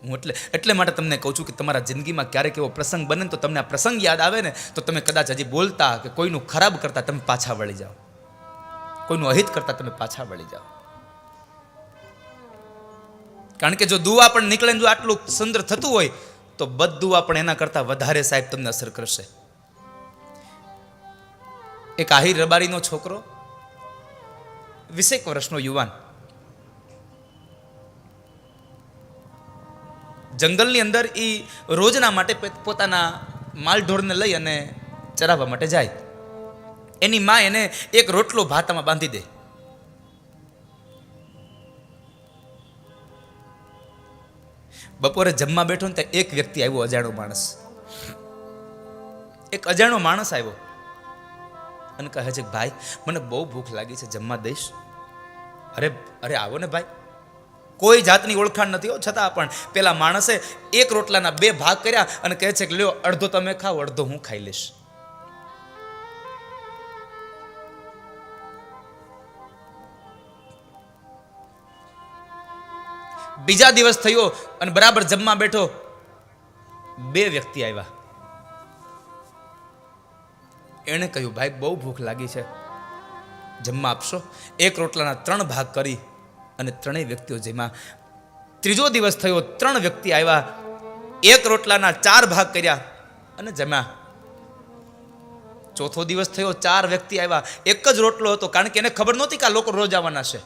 હું એટલે માટે તમને કહું છું કે તમારા જિંદગીમાં ક્યારેક એવો પ્રસંગ બને ને તો તમને આ પ્રસંગ યાદ આવે ને તો તમે કદાચ હજી બોલતા કે કોઈનું ખરાબ કરતા તમે પાછા વળી જાઓ, કોઈનું અહિત કરતા તમે પાછા વળી જાઓ. કારણ કે જો દુઆ પણ નીકળે જો આટલું સુંદર થતું હોય તો બદુઆ પણ એના કરતા વધારે સાહેબ તમને અસર કરશે. એક આહિર રબારીનો છોકરો, 20 વર્ષનો યુવાન, જંગલની અંદર એ રોજના માટે પોતાના માલઢોરને લઈ અને ચરાવવા માટે જાય. એની માં એને એક રોટલો ભાતામાં બાંધી દે. બપોરે જમવા બેઠો ને ત્યાં એક વ્યક્તિ આવ્યો, અજાણો માણસ. એક અજાણો માણસ આવ્યો અને કહે છે, ભાઈ મને બહુ ભૂખ લાગી છે, જમવા દઈશ? અરે અરે આવો ને ભાઈ. કોઈ જાતની ઓળખાણ નથી હો, છતાં પણ પેલા માણસે એક રોટલાના 2 ભાગ કર્યા અને કહે છે કે લ્યો, અડધો તમે ખાઓ, અડધો હું ખાઈ લઈશ. બીજા દિવસ થયો અને બરાબર જમવા બેઠો, 2 વ્યક્તિ આવ્યા. એણે કહ્યું, ભાઈ બહુ ભૂખ લાગી છે, જમવા આપશો? એક રોટલાના 3 ભાગ કરી અને 3 વ્યક્તિઓ જેમાં. ત્રીજો દિવસ થયો, 3 વ્યક્તિ આવ્યા, એક રોટલાના 4 ભાગ કર્યા અને જમ્યા. ચોથો દિવસ થયો, 4 વ્યક્તિ આવ્યા, એક જ રોટલો હતો, કારણ કે એને ખબર નહોતી કે આ લોકો રોજ આવવાના છે.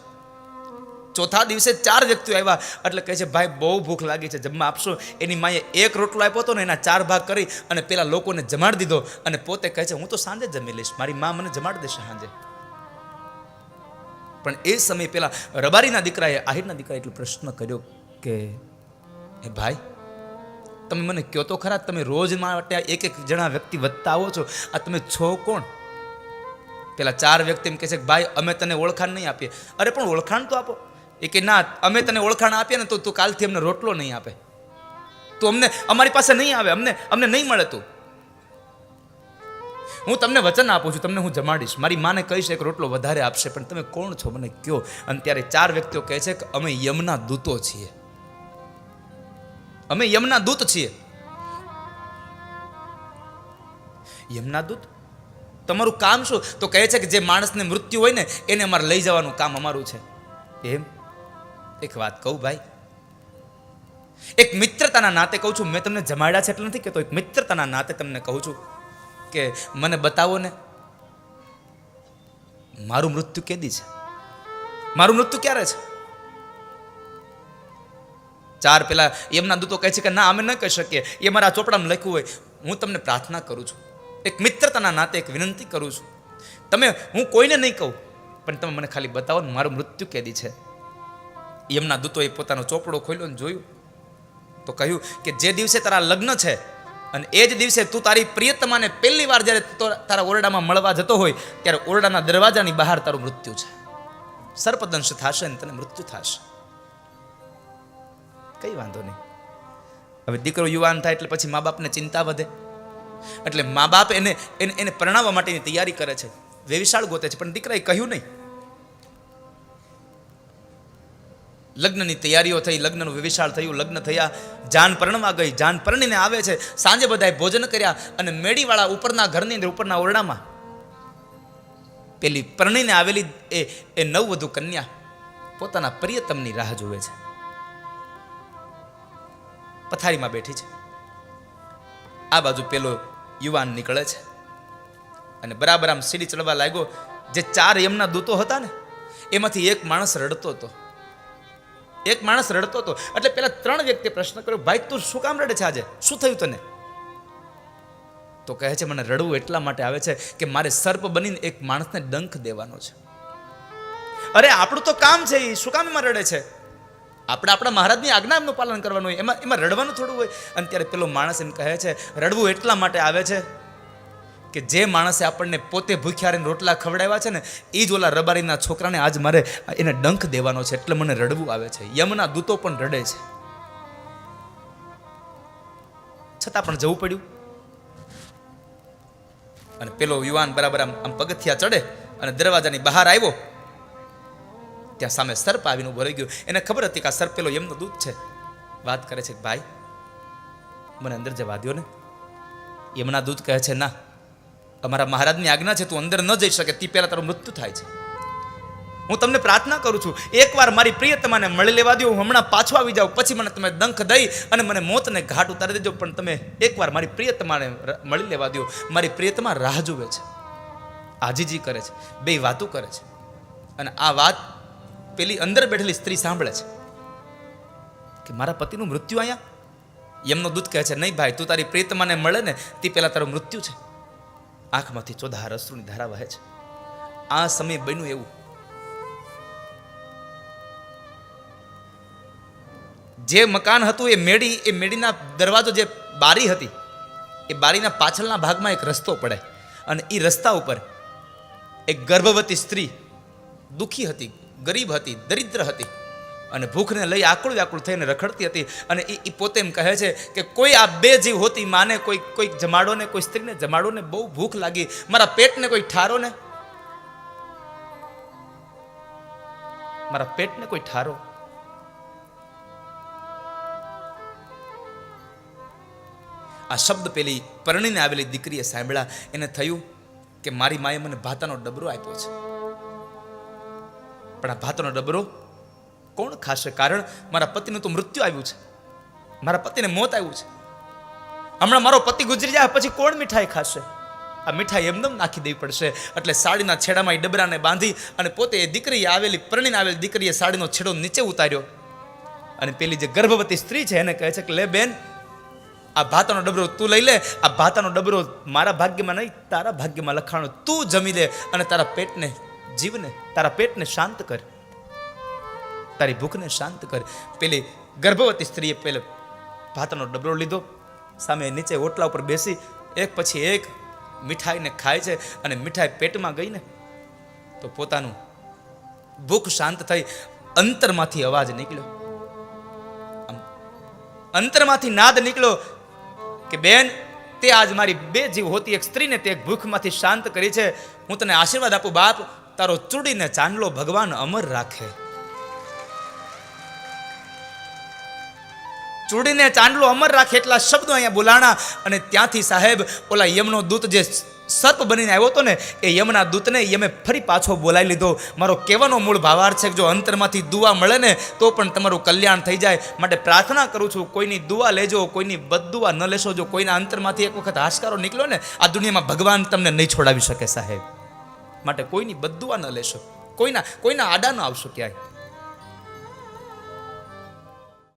ચોથા દિવસે 4 વ્યક્તિઓ આવ્યા એટલે કહે છે, ભાઈ બહુ ભૂખ લાગી છે, જમવા આપશો? એની માએ એક રોટલો આપ્યો હતો ને એના 4 ભાગ કરી અને પેલા લોકોને જમાડી દીધો અને પોતે કહે છે, હું તો સાંજે જમી લઈશ, મારી મા મને જમાડી દેશે સાંજે. પણ એ સમયે પેલા રબારીના દીકરાએ, આહિરના દીકરાએ એટલો પ્રશ્ન કર્યો કે હે ભાઈ, તમે મને કહો તો ખરા, તમે રોજ માટે એક જણા વ્યક્તિ વધતા આવો છો, આ તમે છો કોણ? પેલા 4 વ્યક્તિ એમ કહે છે કે ભાઈ અમે તને ઓળખાણ નહીં આપીએ. અરે પણ ઓળખાણ તો આપો. એ કે ના, અમે તને ઓળખાણ આપીએ ને તો તું કાલથી અમને રોટલો નહીં આપે, તું અમારી પાસે નહીં આવે, અમને નહીં મળે. તું, હું તમને વચન આપું છું, તમને હું જમાડીશ, મારી માને કહીશ એક રોટલો વધારે આપશે, પણ તમે કોણ છો મને કયો? અને ત્યારે 4 વ્યક્તિઓ કહે છે કે અમે યમના દૂતો છીએ, અમે યમના દૂત છીએ. યમના દૂત? તમારું કામ શું? તો કહે છે કે જે માણસને મૃત્યુ હોય ને એને અમારે લઈ જવાનું કામ અમારું છે. એમ? એક વાત કહું ભાઈ, એક મિત્રતાના નાતે કહું છું, મેં તમને જમાડ્યા છે એટલે નથી કહેતો, એક મિત્રતાના નાતે તમને કહું છું કે મને બતાવો ને મારું મૃત્યુ કેદી છે, મારું મૃત્યુ ક્યારે છે? 4 પેલા એમના દૂતો કહે છે કે ના, અમે ન કહી શકીએ, એ મારા ચોપડામાં લખ્યું હોય. હું તમને પ્રાર્થના કરું છું, એક મિત્રતાના નાતે એક વિનંતી કરું છું, હું કોઈને નહીં કહું, પણ તમે મને ખાલી બતાવો ને મારું મૃત્યુ કેદી છે. એમના દૂતોએ પોતાનો ચોપડો ખોલ્યો ને જોયું તો કહ્યું કે જે દિવસે તારા લગ્ન છે અને એ જ દિવસે તું તારી પ્રિયતમાને પહેલી વાર જ્યારે તારા ઓરડામાં મળવા જતો હોય ત્યારે ઓરડાના દરવાજાની બહાર તારું મૃત્યુ છે. સર્પદંશ થશે ને તને મૃત્યુ થશે. કઈ વાંધો નહીં. હવે દીકરો યુવાન થાય એટલે પછી મા બાપને ચિંતા વધે, એટલે મા બાપ એને પરણાવવા માટેની તૈયારી કરે છે, વેવિશાળ ગોતે છે. પણ દીકરાએ કહ્યું નહીં. લગ્નની તૈયારીઓ થઈ, લગ્નનું વેવિશાળ થયું, લગ્ન થયા, જાન પરણવા ગઈ, જાન પરણીને આવે છે. સાંજે બધાએ ભોજન કર્યા અને મેડીવાળા ઉપરના ઘરની અંદર, ઉપરના ઓરડામાં પેલી પરણીને આવેલી એ નવવધુ કન્યા પોતાના પ્રિયતમની રાહ જોવે છે. પથારીમાં બેઠી છે. આ બાજુ પેલો યુવાન નીકળે છે અને બરાબર આમ સીડી ચડવા લાગ્યો. જે 4 યમના દૂતો હતા ને એમાંથી એક માણસ રડતો હતો, એક માણસ રડતો હતો. એટલે પેલા 3 વ્યક્તિએ પ્રશ્ન કર્યો, ભાઈ તું શું કામ રડે છે, આજે શું થયું તને? તો કહે છે, મને રડવું એટલા માટે આવે છે કે મારે સર્પ બનીને એક માણસને ડંખ દેવાનો છે. અરે આપણું તો કામ છે, એ શું કામ એમાં રડે છે? આપણે આપણા મહારાજની આજ્ઞા એમનું પાલન કરવાનું હોય, એમાં રડવાનું થોડું હોય. અને ત્યારે પેલો માણસ એમ કહે છે, રડવું એટલા માટે આવે છે કે જે માણસે આપણને પોતે ભૂખ્યા રહીને રોટલા ખવડાવ્યા છે ને એ જ ઓલા રબારીના છોકરાને આજ મારે એને ડંખ દેવાનો છે, એટલે મને રડવું આવે છે. યમના દૂતો પણ રડે છે, છતાં પણ જવું પડ્યું. અને પેલો યુવાન બરાબર આમ પગથિયા ચડે અને દરવાજાની બહાર આવ્યો ત્યાં સામે સર્પ આવીને ઉભો રહી ગયો. એને ખબર હતી કે આ સર્પ પેલો યમનો દૂત છે. વાત કરે છે કે ભાઈ મને અંદર જવા દ્યો ને. યમના દૂત કહે છે ના, અમારા મહારાજની આજ્ઞા છે, તું અંદર ન જઈ શકે, તે પહેલા તારું મૃત્યુ થાય છે. હું તમને પ્રાર્થના કરું છું, એકવાર મારી પ્રિયતમાને મળી લેવા દો, હું હમણાં પાછો આવી જાઉં, પછી મને તમે ડંખ દઈ અને મને મોતને ઘાટ ઉતારી દેજો, પણ તમે એકવાર મારી પ્રિયતમાને મળી લેવા દો. મારી પ્રિયતમા રાહ જુએ છે, આજીજી કરે છે, બે વાતો કરે છે. અને આ વાત પેલી અંદર બેઠેલી સ્ત્રી સાંભળે છે કે મારા પતિનું મૃત્યુ અહીંયા. યમનો દૂત કહે છે નહીં ભાઈ, તું તારી પ્રિયતમાને મળે ને તે પહેલા તારું મૃત્યુ છે. આંખમાંથી ચોધાર અશ્રુની ધારા વહે છે. આ સમય બન્યું એવું, જે મકાન હતું એ મેડીના દરવાજો, જે બારી હતી, એ બારીના પાછળના ભાગમાં એક રસ્તો પડે અને એ રસ્તા ઉપર એક ગર્ભવતી સ્ત્રી દુઃખી હતી, ગરીબ હતી, દરિદ્ર હતી અને ભૂખને લઈ આકુળ વ્યાકુળ થઈને રખડતી હતી. અને એ પોતે એમ કહે છે કે કોઈ આ બે જીવ હોતી માને કોઈ જમાડો ને, કોઈ સ્ત્રીને જમાડો ને, બહુ ભૂખ લાગી, મારા પેટને કોઈ ઠારો ને, મારા પેટને કોઈ ઠારો. આ શબ્દ પેલી પરણીને આવેલી દીકરીએ સાંભળ્યા. એને થયું કે મારી માએ મને ભાતાનો ડબરો આપ્યો છે, પણ આ ભાતાનો ડબરો કોણ ખાશે? કારણ મારા પતિનું તો મૃત્યુ આવ્યું છે, મારા પતિને મોત આવ્યું છે. હમણાં મારો પતિ ગુજરી જાય પછી કોણ મીઠાઈ ખાશે? આ મીઠાઈ એમનેમ નાખી દેવી પડશે. એટલે સાડીના છેડામાં એ ડબરાને બાંધી અને પોતે એ દીકરી આવેલી, પરણીને આવેલી દીકરીએ સાડીનો છેડો નીચે ઉતાર્યો અને પેલી જે ગર્ભવતી સ્ત્રી છે એને કહે છે કે લે બેન, આ ભાતાનો ડબરો તું લઈ લે. આ ભાતાનો ડબરો મારા ભાગ્યમાં નહીં, તારા ભાગ્યમાં લખાણો. તું જમી લે અને તારા પેટને જીવને, તારા પેટને શાંત કર, તારી ભૂખને શાંત કર. પેલી ગર્ભવતી સ્ત્રીએ પેલે ભાતાનો ડબરો લીધો, સામે નીચે ઓટલા ઉપર બેસી એક પછી એક મીઠાઈને ખાય છે. અને મીઠાઈ પેટમાં ગઈ ને તો પોતાનું ભૂખ શાંત થઈ. અંતરમાંથી અવાજ નીકળ્યો, અંતરમાંથી નાદ નીકળ્યો કે બેન, તે આજ મારી બે જીવ હોતી એક સ્ત્રીને તે એક ભૂખમાંથી શાંત કરી છે. હું તને આશીર્વાદ આપું બાપ, તારો ચૂડીને ચાંદલો ભગવાન અમર રાખે. ચૂડીને ચાંદલો અમર રાખે એટલા શબ્દો અહીંયા બોલાણા. અને ત્યાંથી સાહેબ ઓલા યમનો દૂત જે સર્પ બનીને આવ્યો હતો ને, એ યમના દૂતને યમે ફરી પાછો બોલાવી લીધો. મારો કહેવાનો મૂળ ભાવાર્થ છે કે જો અંતરમાંથી દુઆ મળે ને તો પણ તમારું કલ્યાણ થઈ જાય. માટે પ્રાર્થના કરું છું, કોઈની દુઆ લેજો, કોઈની બદદુઆ ન લેશો. જો કોઈના અંતરમાંથી એક વખત હાશકારો નીકળ્યો ને, આ દુનિયામાં ભગવાન તમને નહીં છોડાવી શકે સાહેબ. માટે કોઈની બદદુઆ ન લેશો, કોઈના આડા ન આવશો ક્યાંય.